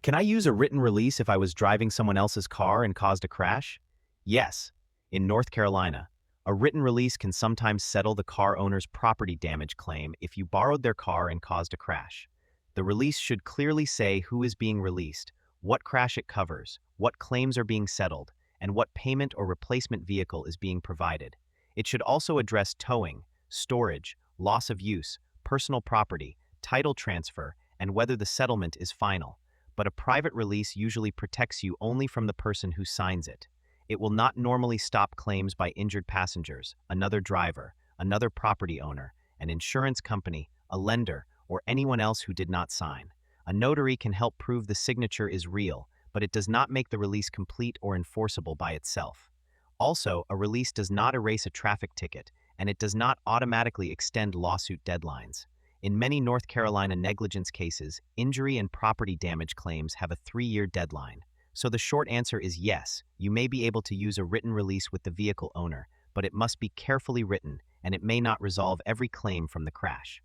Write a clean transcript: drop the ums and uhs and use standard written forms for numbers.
Can I use a written release if I was driving someone else's car and caused a crash? Yes. In North Carolina, a written release can sometimes settle the car owner's property damage claim if you borrowed their car and caused a crash. The release should clearly say who is being released, what crash it covers, what claims are being settled, and what payment or replacement vehicle is being provided. It should also address towing, storage, loss of use, personal property, title transfer, and whether the settlement is final. But a private release usually protects you only from the person who signs it. It will not normally stop claims by injured passengers, another driver, another property owner, an insurance company, a lender, or anyone else who did not sign. A notary can help prove the signature is real, but it does not make the release complete or enforceable by itself. Also, a release does not erase a traffic ticket, and it does not automatically extend lawsuit deadlines. In many North Carolina negligence cases, injury and property damage claims have a 3-year deadline. So the short answer is yes, you may be able to use a written release with the vehicle owner, but it must be carefully written, and it may not resolve every claim from the crash.